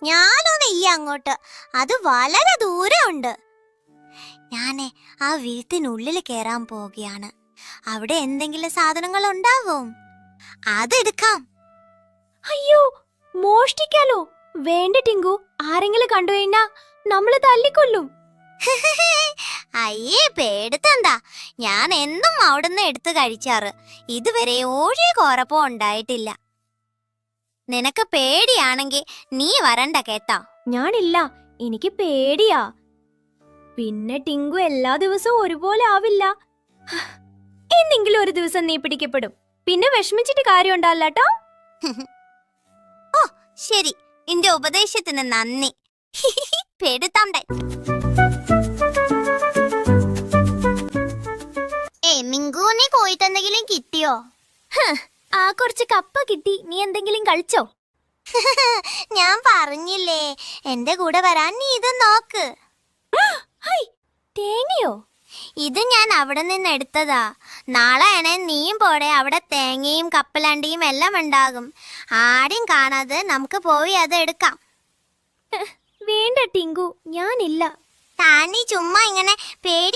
ഞാനൊന്ന് ഈ അങ്ങോട്ട്, അത് വളരെ ദൂരമുണ്ട്. ഞാനേ ആ വീട്ടിനുള്ളിൽ കയറാൻ പോവുകയാണ്. അവിടെ എന്തെങ്കിലും സാധനങ്ങൾ ഉണ്ടാവും, അതെടുക്കാം. അയ്യോ, മോഷ്ടിക്കാലോ? വേണ്ട ടിങ്കു, ആരെങ്കിലും കണ്ടു കഴിഞ്ഞാ നമ്മള് തല്ലിക്കൊല്ലും. അയ്യേ, പേടുത്തണ്ടാ. ഞാൻ എന്നും അവിടുന്ന് എടുത്തു കഴിച്ചാറ്. ഇതുവരെ ഒരു കുഴപ്പവും ഉണ്ടായിട്ടില്ല. നിനക്ക് പേടിയാണെങ്കിൽ നീ വരണ്ട കേട്ടാ. ഞാനില്ല, എനിക്ക് പേടിയാ. പിന്നെ ടിങ്കു എല്ലാ ദിവസവും ഒരുപോലെ ആവില്ല. എന്നെങ്കിലും ഒരു ദിവസം നീ പിടിക്കപ്പെടും. പിന്നെ വിഷമിച്ചിട്ട് കാര്യം ഉണ്ടാവില്ലാട്ടോ. ഓ ശരി, എന്റെ ഉപദേശത്തിന് നന്ദി. പേടുത്തണ്ടേ. മിങ്കു, നീ പോയിട്ടെന്തെങ്കിലും കിട്ടിയോ? ആ കുറച്ച് കപ്പ കിട്ടി. നീ എന്തെങ്കിലും കഴിച്ചോ? ഞാൻ പറഞ്ഞില്ലേ, എന്റെ കൂടെ വരാൻ. നീ ഇത് നോക്ക്. തേങ്ങയോ? ഇത് ഞാൻ അവിടെ നിന്ന് എടുത്തതാ. നാളെ ആണേ നീയും പോടെ. അവിടെ തേങ്ങയും കപ്പലണ്ടിയും എല്ലാം ഉണ്ടാകും. ആരും കാണാതെ നമുക്ക് പോയി അത് എടുക്കാം. വേണ്ട ടിങ്കു, ഞാനില്ല. താനീ ചുമ്മാ ഇങ്ങനെ പേടി